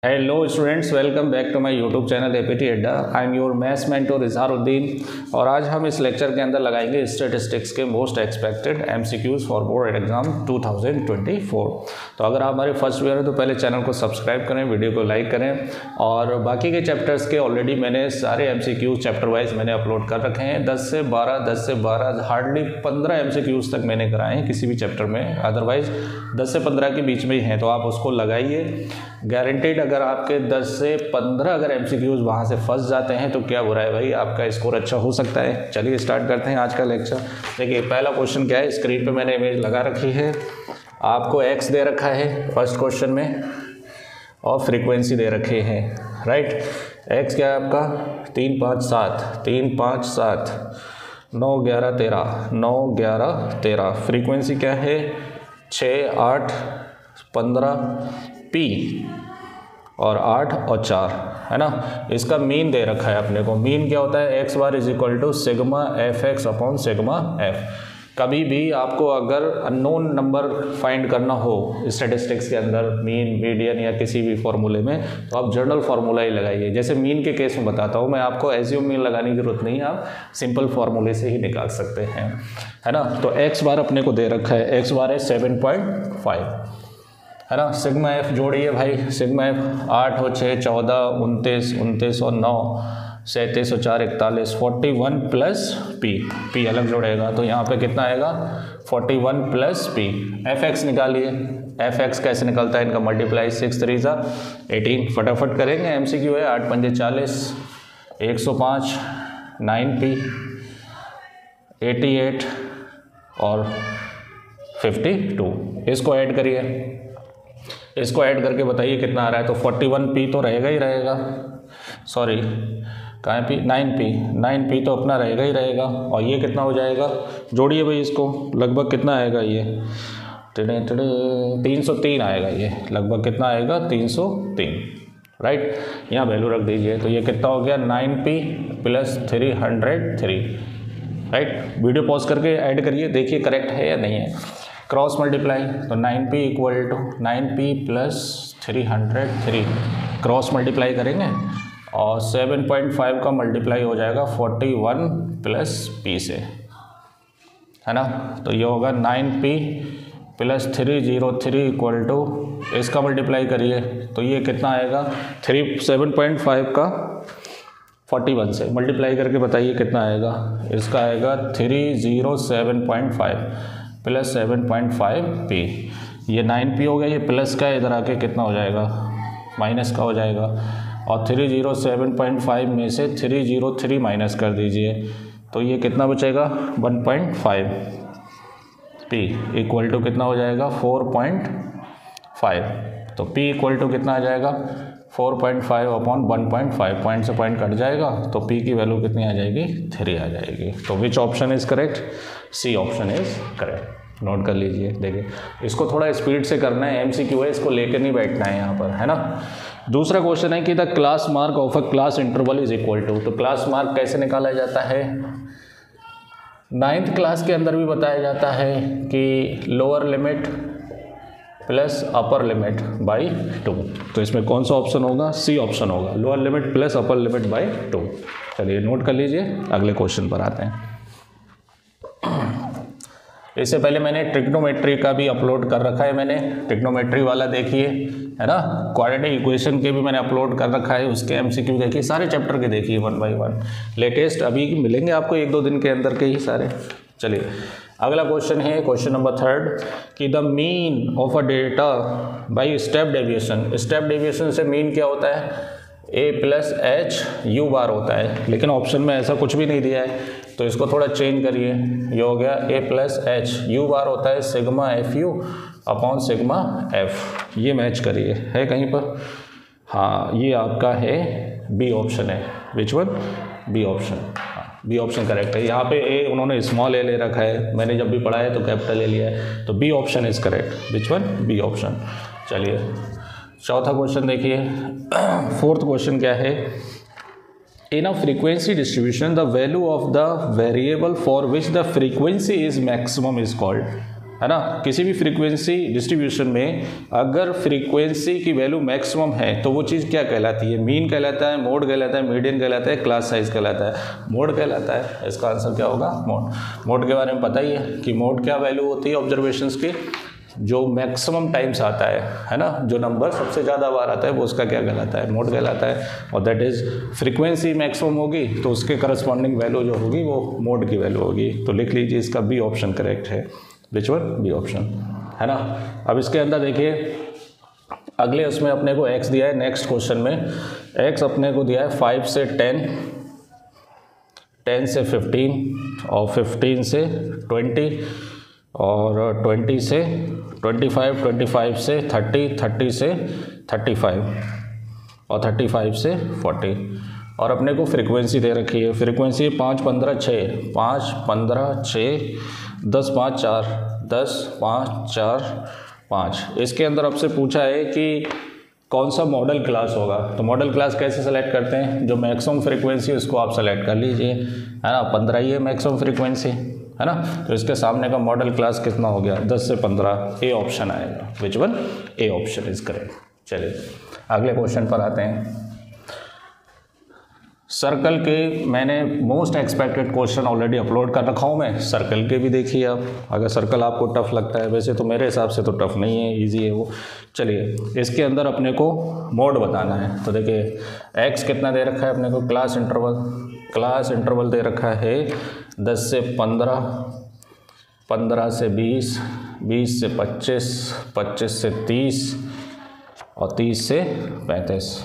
Hello students, welcome back to my YouTube channel APT Adda. I am your maths mentor Izharuddin और आज हम इस lecture के अंदर लगाएंगे स्टैटिस्टिक्स के most expected MCQs for board exam 2024। तो अगर आप हमारे फर्स्ट वीडियो हैं तो पहले चैनल को सब्सक्राइब करें, वीडियो को लाइक करें और बाकी के चैप्टर्स के ऑलरेडी मैंने सारे एमसीक्यूज चैप्टर वाइज मैंने अपलोड कर रखे हैं। 10 से 12 हार्डली 15 एमसीक्यूज तक मैंने कराए हैं किसी भी चैप्टर में, अदरवाइज 10 से 15 के बीच में ही हैं। तो आप उसको लगाइए, गारंटेड अगर आपके 10 से 15 अगर एमसीक्यूज वहाँ से फंस जाते हैं तो क्या बुरा है भाई, आपका स्कोर अच्छा हो सकता है। चलिए स्टार्ट करते हैं आज का लेक्चर। देखिए पहला क्वेश्चन क्या है, स्क्रीन पे मैंने इमेज लगा रखी है। आपको एक्स दे रखा है फर्स्ट क्वेश्चन में और फ्रीक्वेंसी दे रखे हैं, राइट। एक्स क्या है आपका 3 5 7 3 5 7 9 11 13 9 11 13। फ्रीक्वेंसी क्या है 6 8 15 पी और 8 और 4 है ना। इसका मीन दे रखा है अपने को। मीन क्या होता है, x bar is equal to sigma f x upon sigma f. कभी भी आपको अगर अननोन नंबर फाइंड करना हो स्टैटिस्टिक्स के अंदर, मीन मीडियन या किसी भी फॉर्मूले में, तो आप जनरल फार्मूला ही लगाइए। जैसे मीन के केस में बताता हूँ मैं आपको, एज्यूम मीन लगाने की जरूरत नहीं है, आप सिंपल फार्मूले से ही निकाल सकते हैं, है ना। तो एक्स बार अपने को दे रखा है, एक्स बार है 7.5 है ना। सिग्मा एफ जोड़िए भाई, सिग्मा एफ 8 और 6 14 29 29 और 9 37 और 4 41 41 प्लस पी। पी अलग जोड़ेगा तो यहाँ पे कितना आएगा 41 प्लस पी। एफ एक्स निकालिए, एफ एक्स कैसे निकलता है, इनका मल्टीप्लाई 6 3 18। फटाफट करेंगे, एमसीक्यू है। 8 5 40 105 9 पी 88 और 52। इसको ऐड करिए, इसको ऐड करके बताइए कितना आ रहा है। तो 41 पी तो रहेगा ही रहेगा, सॉरी कहाँ पी 9 पी तो अपना रहेगा ही रहेगा। और ये कितना हो जाएगा, जोड़िए भाई इसको, लगभग कितना आएगा ये 303 आएगा। ये लगभग कितना आएगा 303, राइट। यहाँ वैल्यू रख दीजिए। तो ये कितना हो गया 9 P plus 303, right. Video pause करके ऐड करिए, देखिए करेक्ट है या नहीं है। क्रॉस मल्टीप्लाई तो 9p equal to 9p plus 303, cross multiply करेंगे और 7.5 का मल्टीप्लाई हो जाएगा 41 प्लस p से, है ना। तो ये होगा 9p प्लस 303 इक्वल टू, इसका मल्टीप्लाई करिए तो ये कितना आएगा 7.5 का 41 से मल्टीप्लाई करके बताइए कितना आएगा। इसका आएगा 307.5 प्लस 7.5 पी। ये 9 पी हो गया, ये प्लस का इधर आके कितना हो जाएगा माइनस का हो जाएगा। और 307.5 में से 303 माइनस कर दीजिए तो ये कितना बचेगा 1.5 पी इक्वल टू कितना हो जाएगा 4.5। तो पी इक्वल टू कितना आ जाएगा 4.5 अपॉन 1.5, पॉइंट से पॉइंट कट जाएगा तो p की वैल्यू कितनी आ जाएगी 3 आ जाएगी। तो which option is correct, C option is correct. Note कर लीजिए। देखिए इसको थोड़ा स्पीड से करना है, एमसीक्यू है, इसको लेकर नहीं बैठना है यहाँ पर, है ना। दूसरा क्वेश्चन है कि the class mark of a class interval is equal to. तो क्लास मार्क कैसे निकाला जाता है, 9th क्लास के अंदर भी बताया जाता है कि lower limit plus upper limit by 2। तो इसमें कौन सा ऑप्शन होगा, सी ऑप्शन होगा, lower limit plus upper limit by 2। चलिए नोट कर लीजिए, अगले क्वेश्चन पर आते हैं। इससे पहले मैंने ट्रिग्नोमेट्री का भी अपलोड कर रखा है, मैंने ट्रिग्नोमेट्री वाला देखिए, है ना। क्वाड्रेटिक इक्वेशन के भी मैंने अपलोड कर रखा है, उसके एमसीक्यू देखिए, सारे चैप्टर के देखिए 1 बाई 1। लेटेस्ट अभी मिलेंगे आपको 1-2 दिन के अंदर के ही सारे। चलिए अगला क्वेश्चन है, क्वेश्चन नंबर 3 कि the mean of a data by step deviation. Step deviation से मीन क्या होता है a प्लस एच यू बार होता है, लेकिन ऑप्शन में ऐसा कुछ भी नहीं दिया है तो इसको थोड़ा चेंज करिए। ये हो गया a प्लस एच, यू बार होता है sigma F you upon sigma F. ये मैच करिए, है कहीं पर, हाँ ये आपका है बी ऑप्शन है। Which one, B option, B option correct है। यहाँ पे ए उन्होंने स्मॉल ए ले रखा है, मैंने जब भी पढ़ा है तो कैपिटल ए लिया है, तो B option is correct. Which one, B option. चलिए चौथा क्वेश्चन देखिए। 4th क्वेश्चन क्या है, in a frequency distribution the value of the variable for which the frequency is maximum is called. है ना। किसी भी फ्रीक्वेंसी डिस्ट्रीब्यूशन में अगर फ्रीक्वेंसी की वैल्यू मैक्सिमम है तो वो चीज़ क्या कहलाती है, मीन कहलाता है, मोड कहलाता है, मीडियन कहलाता है, क्लास साइज कहलाता है, मोड कहलाता है। इसका आंसर क्या होगा, मोड। मोड के बारे में पता ही है कि मोड क्या वैल्यू होती है ऑब्जर्वेशंस की, जो मैक्सिमम टाइम्स आता है ना, जो नंबर सबसे ज़्यादा बार आता है वो उसका क्या कहलाता है, मोड कहलाता है। और दैट इज़ फ्रीक्वेंसी मैक्सिमम होगी तो उसके करस्पॉन्डिंग वैल्यू जो होगी वो मोड की वैल्यू होगी। तो लिख लीजिए इसका बी ऑप्शन करेक्ट है। विच वन, बी ऑप्शन, है ना। अब इसके अंदर देखिए अगले उसमें अपने को x दिया है, नेक्स्ट क्वेश्चन में x अपने को दिया है 5 से 10, 10 से 15 और 15 से 20 और 20 से 25, 25 से 30, 30 से 35 और 35 से 40। और अपने को फ्रीक्वेंसी दे रखी है, फ्रीक्वेंसी 5, 15, 6, 5, 15, 6, 10, 5, 4, 10, 5, 4, 5। इसके अंदर आपसे पूछा है कि कौन सा मॉडल क्लास होगा। तो मॉडल क्लास कैसे सेलेक्ट करते हैं, जो मैक्सिमम फ्रीक्वेंसी उसको आप सेलेक्ट कर लीजिए, है ना। 15 ही है मैक्सिमम फ्रीक्वेंसी, है ना। तो इसके सामने का मॉडल क्लास कितना हो गया, 10 से 15, ए ऑप्शन आएगा। Which one, A option is correct. चलिए अगले क्वेश्चन पर आते हैं। सर्कल के मैंने most expected question already upload कर रखा हूँ मैं, सर्कल के भी देखिए आप, अगर सर्कल आपको टफ लगता है, वैसे तो मेरे हिसाब से तो टफ नहीं है, इजी है वो। चलिए इसके अंदर अपने को मोड बताना है। तो देखिए एक्स कितना दे रखा है अपने को, क्लास इंटरवल दे रखा है 10 से 15, 15 से 20, 20 से 25, 25 से 30 और 30 से 35।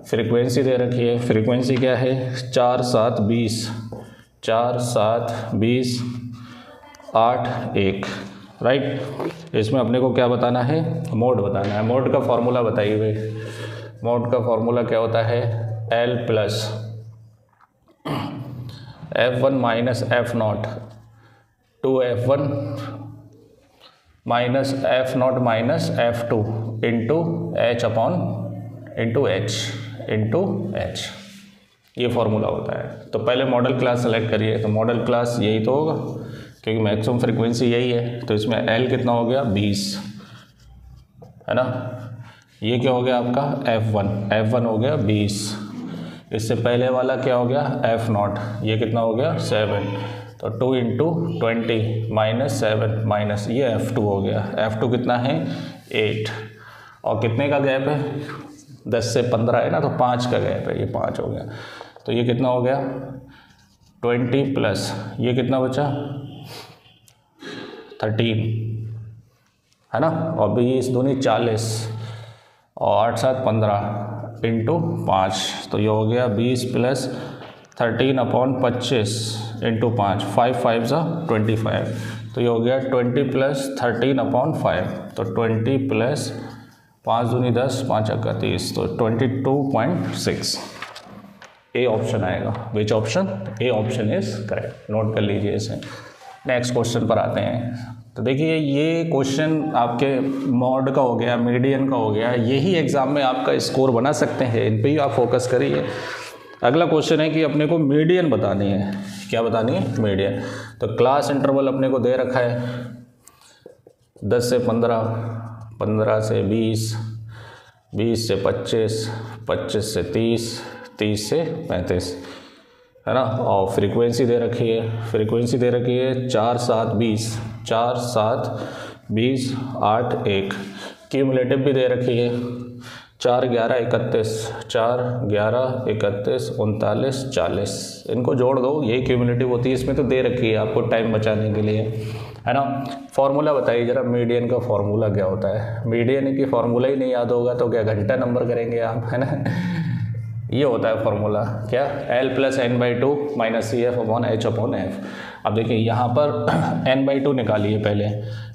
फ्रीक्वेंसी दे रखी है, फ्रीक्वेंसी क्या है 4, 7, 20, 4, 7, 20, 8, 1, राइट। इसमें अपने को क्या बताना है, मोड बताना है। मोड का फॉर्मूला बताइए भाई, मोड का फॉर्मूला क्या होता है, L plus F1 minus F0 2F1 minus F0 minus F2 into H H, ये फॉर्मूला होता है। तो पहले मॉडल क्लास सेलेक्ट करिए, तो मॉडल क्लास यही तो होगा क्योंकि मैक्सिमम फ्रीक्वेंसी यही है। तो इसमें L कितना हो गया 20, है ना। ये क्या हो गया आपका F1 हो गया 20। इससे पहले वाला क्या हो गया F0, ये कितना हो गया 7। तो 2 इंटू 20 माइनस 7 माइनस ये F2 हो गया। F2 कितना है 8 और कितने का गैप है 10 से 15 है ना, तो 5 का गैप है, ये 5 हो गया। तो ये कितना हो गया 20 प्लस ये कितना बचा 13, है ना। और 20 दूनी 40 और 8, 7, 15 इंटू 5, तो ये हो गया 20 प्लस 13/25 इंटू 5, 5, 5 सा 25, तो ये हो गया 20 प्लस 13/5। तो 20 प्लस 5 दूनी 10, 5 अक्का 30, तो 22.6 ए ऑप्शन आएगा। Which option, A option is correct. Note कर लीजिए इसे। नेक्स्ट क्वेश्चन पर आते हैं। तो देखिए ये क्वेश्चन आपके मॉड का हो गया, मीडियन का हो गया, यही एग्जाम में आपका स्कोर बना सकते हैं, इन पे ही आप फोकस करिए। अगला क्वेश्चन है कि अपने को मीडियन बतानी है। क्या बतानी है, मीडियन। तो क्लास इंटरवल अपने को दे रखा है 10 से 15, 15 से 20, 20 से 25, 25 से 30, 30 से 35, है ना। और फ्रीक्वेंसी दे रखी है, फ्रीक्वेंसी दे रखी है 4, 7, 20, 4, 7, 20, 8, 1। क्यूमुलेटिव भी दे रखी है 4, 11, 31, 4, 11, 31, 39, 40। इनको जोड़ दो, यही क्यूमुलेटिव होती है। इसमें तो दे रखी है आपको टाइम बचाने के लिए, है ना। फॉर्मूला बताइए जरा, मीडियन का फॉर्मूला क्या होता है। मीडियन की फॉर्मूला ही नहीं याद होगा तो क्या घंटा नंबर करेंगे आप, है ना। ये होता है फॉर्मूला क्या, L plus n/2 minus CF/H/F। अब देखिए यहाँ पर n/2 निकालिए पहले,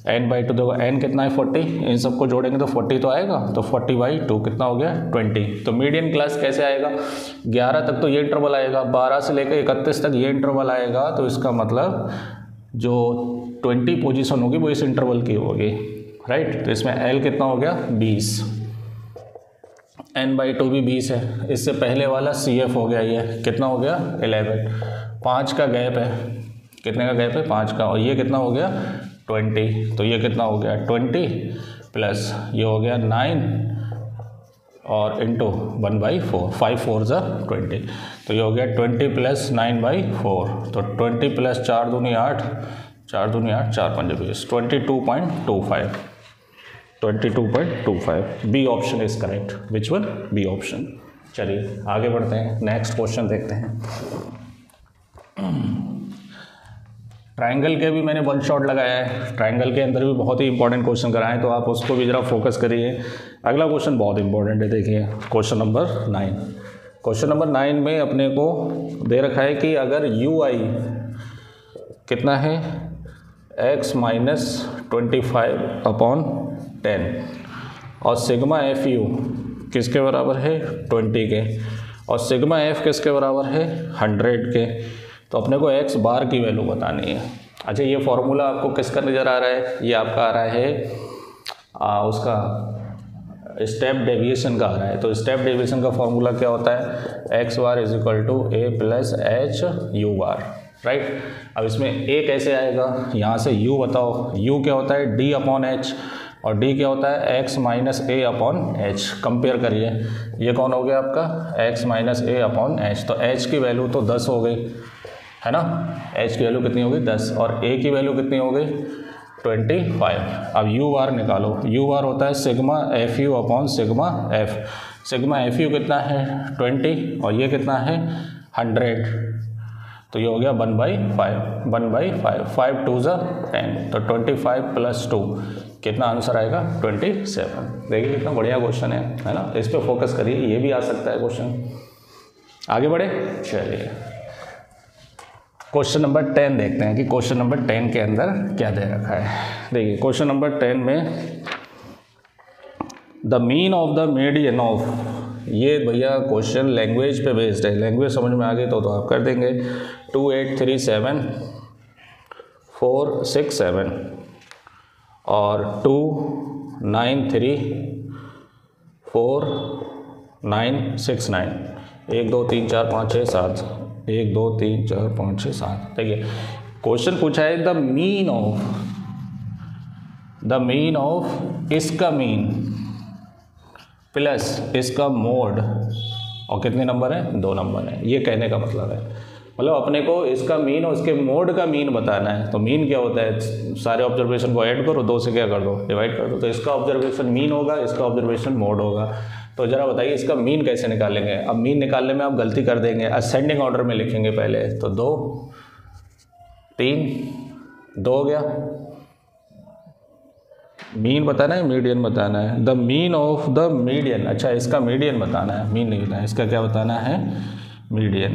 n/2 देखो n कितना है 40, इन सबको जोड़ेंगे तो 40 तो आएगा, तो 40/2 कितना हो गया 20। तो मीडियन क्लास कैसे आएगा, 11 तक तो ये इंटरवल आएगा, 12 से लेकर 31 तक ये इंटरवल आएगा। तो इसका मतलब जो 20 पोजीशन होगी वो इस इंटरवल की होगी, राइट। तो इसमें L कितना हो गया 20, n/2 भी 20 है। इससे पहले वाला CF हो गया, ये कितना हो गया 11, 5 का गैप है। कितने का गैप है 5 का, और ये कितना हो गया 20, तो ये कितना हो गया 20 प्लस ये हो गया 9 और इंटू 1/4, 5 4 ज़ा 20, तो ये हो गया 20 प्लस 9/4, तो 20 प्लस 4 दूनी 8, 4 दूनी 8, 4 5 20, 22.25, 22.25। B option is correct. Which one? B option. चलिए आगे बढ़ते हैं, नेक्स्ट क्वेश्चन देखते हैं। ट्रायंगल के भी मैंने वन शॉट लगाया है, ट्रायंगल के अंदर भी बहुत ही इंपॉर्टेंट क्वेश्चन कराएं, तो आप उसको भी ज़रा फोकस करिए। अगला क्वेश्चन बहुत इंपॉर्टेंट है, देखिए क्वेश्चन नंबर 9। क्वेश्चन नंबर 9 में अपने को दे रखा है कि अगर UI कितना है x माइनस 25/10 और सिग्मा FU किसके बराबर है 20 के, और सिग्मा F किसके बराबर है 100 के, तो अपने को x बार की वैल्यू बतानी है। अच्छा, ये फॉर्मूला आपको किसका नज़र आ रहा है? ये आपका आ रहा है उसका स्टेप डेविएशन का आ रहा है। तो स्टेप डेविएशन का फॉर्मूला क्या होता है? x bar is equal to a plus h u bar, right. अब इसमें a कैसे आएगा? यहाँ से u बताओ, u क्या होता है d अपॉन h, और d क्या होता है x minus a upon h। Compare करिए, ये कौन हो गया आपका x minus a upon h, तो h की वैल्यू तो 10 हो गई है ना, h की वैल्यू कितनी होगी 10, और a की वैल्यू कितनी हो गई 25। अब u बार निकालो, u बार होता है sigma FU upon sigma f। Sigma FU कितना है 20 और ये कितना है 100, तो ये हो गया 1/5, 1/5, 5 2 ज़ा 10, तो 25 प्लस 2 कितना आंसर आएगा 27। देखिए कितना बढ़िया क्वेश्चन है ना, इस पर फोकस करिए, ये भी आ सकता है क्वेश्चन। आगे बढ़े, चलिए क्वेश्चन नंबर 10 देखते हैं कि क्वेश्चन नंबर 10 के अंदर क्या दे रखा है। देखिए क्वेश्चन नंबर 10 में the mean of the median of, ये भैया क्वेश्चन लैंग्वेज पे बेस्ड है, लैंग्वेज समझ में आ गई तो आप कर देंगे। 2 8 3 7 4 6 7 और 2 9 3 4 9 6 9, 1 2 3 4 5 6 7, 1 2 3 4 5 6 7। देखिए क्वेश्चन पूछा है द मीन ऑफ इसका मीन प्लस इसका मोड, और कितने नंबर है 2 नंबर है। ये कहने का मतलब है, मतलब अपने को इसका मीन और इसके मोड का मीन बताना है। तो मीन क्या होता है, सारे ऑब्जर्वेशन को ऐड करो, 2 से क्या कर दो डिवाइड कर दो, तो इसका ऑब्जर्वेशन मीन होगा, इसका ऑब्जर्वेशन मोड होगा। तो ज़रा बताइए इसका मीन कैसे निकालेंगे। अब मीन निकालने में आप गलती कर देंगे, असेंडिंग ऑर्डर में लिखेंगे पहले, तो 2 3 2 हो गया। मीन बताना है मीडियन बताना है, the mean of the median. अच्छा इसका मीडियन बताना है, मीन नहीं बताना है, इसका क्या बताना है मीडियन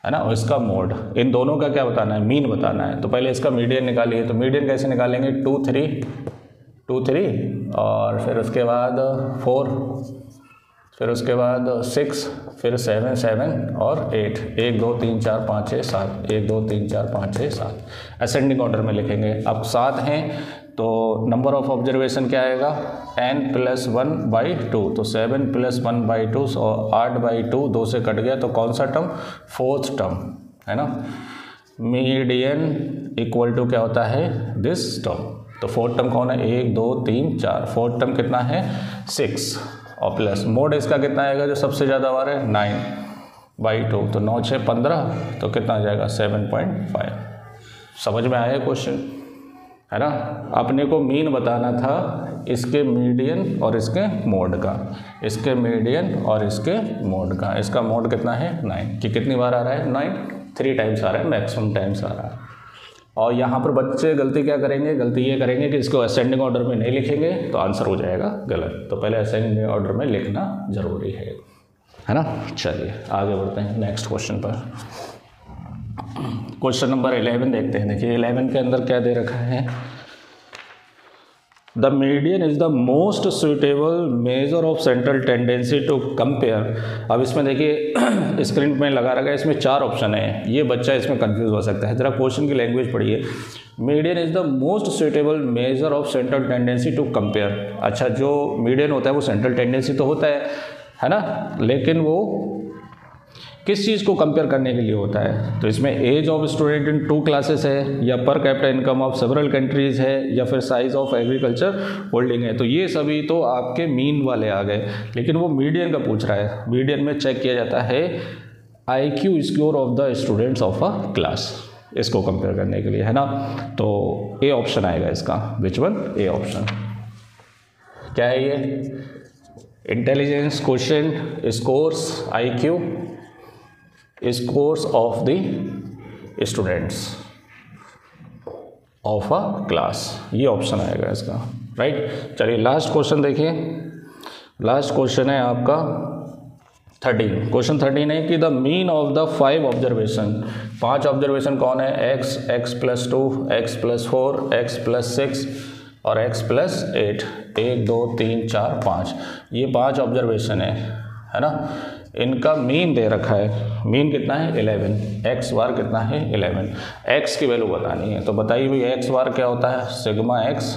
है ना, और इसका मोड, इन दोनों का क्या बताना है मीन बताना है। तो पहले इसका मीडियन निकालिए, तो मीडियन कैसे निकालेंगे 2 3 और फिर उसके बाद 4, फिर उसके बाद 6, फिर 7 7 और 8, 1 2 3 4 5 6 7, 1 2 3 4 5 6 7 असेंडिंग ऑर्डर में लिखेंगे। अब 7 हैं तो नंबर ऑफ ऑब्जर्वेशन क्या आएगा n प्लस 1/2, तो 7 प्लस 1/2 और 8/2, 2 से कट गया, तो कौन सा टर्म 4th टर्म है ना। मीडियन इक्वल टू क्या होता है दिस टर्म, तो 4th टर्म कौन है 1 2 3 4, 4th टर्म कितना है 6, और प्लस मोड इसका कितना आएगा जो सबसे ज़्यादा बार है 9/2, तो 9 6 15, तो कितना आ जाएगा 7.5। समझ में आया क्वेश्चन है ना। अपने को मीन बताना था इसके मीडियन और इसके मोड का, इसके मीडियन और इसके मोड का। इसका मोड कितना है 9, कि कितनी बार आ रहा है 9, 3 टाइम्स आ रहा है, मैक्सिमम टाइम्स आ रहा है। और यहाँ पर बच्चे गलती क्या करेंगे, गलती ये करेंगे कि इसको असेंडिंग ऑर्डर में नहीं लिखेंगे तो आंसर हो जाएगा गलत। तो पहले असेंडिंग ऑर्डर में लिखना जरूरी है ना। चलिए आगे बढ़ते हैं नेक्स्ट क्वेश्चन पर। क्वेश्चन नंबर 11 देखते हैं। देखिए 11 के अंदर क्या दे रखा है, the median is the most suitable measure of central tendency to compare. अब इसमें देखिए स्क्रीन में लगा रखा है, इसमें 4 ऑप्शन है, ये बच्चा इसमें कंफ्यूज हो सकता है। जरा क्वेश्चन की लैंग्वेज पढ़िए, median is the most suitable measure of central tendency to compare. अच्छा जो मीडियन होता है वो सेंट्रल टेंडेंसी तो होता है ना, लेकिन वो किस चीज़ को कंपेयर करने के लिए होता है? तो इसमें age of student in 2 classes है, या per capita income of several countries है, या फिर साइज ऑफ एग्रीकल्चर होल्डिंग है। तो ये सभी तो आपके मीन वाले आ गए, लेकिन वो मीडियन का पूछ रहा है। मीडियन में चेक किया जाता है IQ score of the students of a class, इसको कंपेयर करने के लिए, है ना। तो ए ऑप्शन आएगा इसका। Which one? A option. क्या है ये? Intelligence question scores IQ scores of the students of a class, ये ऑप्शन आएगा इसका, राइट। चलिए लास्ट क्वेश्चन देखिए। लास्ट क्वेश्चन है आपका 13। क्वेश्चन 13 है कि the mean of the 5 observation, 5 observation कौन है? x, x+2, x+4, x+6 और x+8। 1 2 3 4 5, ये 5 ऑब्जर्वेशन है ना। इनका मीन दे रखा है। मीन कितना है? 11। x बार कितना है? 11। x की वैल्यू बतानी है, तो बताइए भाई x बार क्या होता है? Sigma x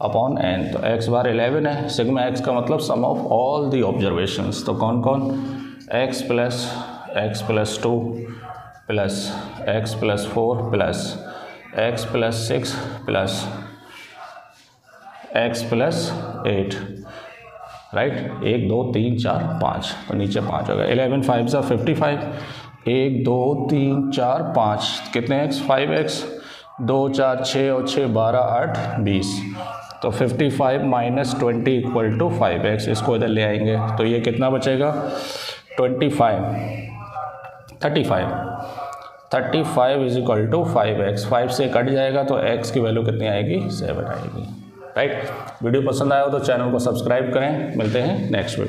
upon n। तो x बार 11 है। सिग्मा x का मतलब सम ऑफ ऑल दी ऑब्जर्वेशंस। तो कौन कौन? x plus x+2 plus x+4 plus x+6 plus x+8, right. 1 2 3 4 5, तो नीचे 5 हो गया। 11 5 सा 55। 1 2 3 4 5, कितने x? 5x। 2 4 6 और 6 12 8 20। तो 55 माइनस 20 इक्वल टू 5x। इसको इधर ले आएंगे तो ये कितना बचेगा? 35 इज इक्वल टू 5x। 5 से कट जाएगा तो x की वैल्यू कितनी आएगी? 7 आएगी, राइट। वीडियो पसंद आया हो तो चैनल को सब्सक्राइब करें। मिलते हैं नेक्स्ट वीडियो।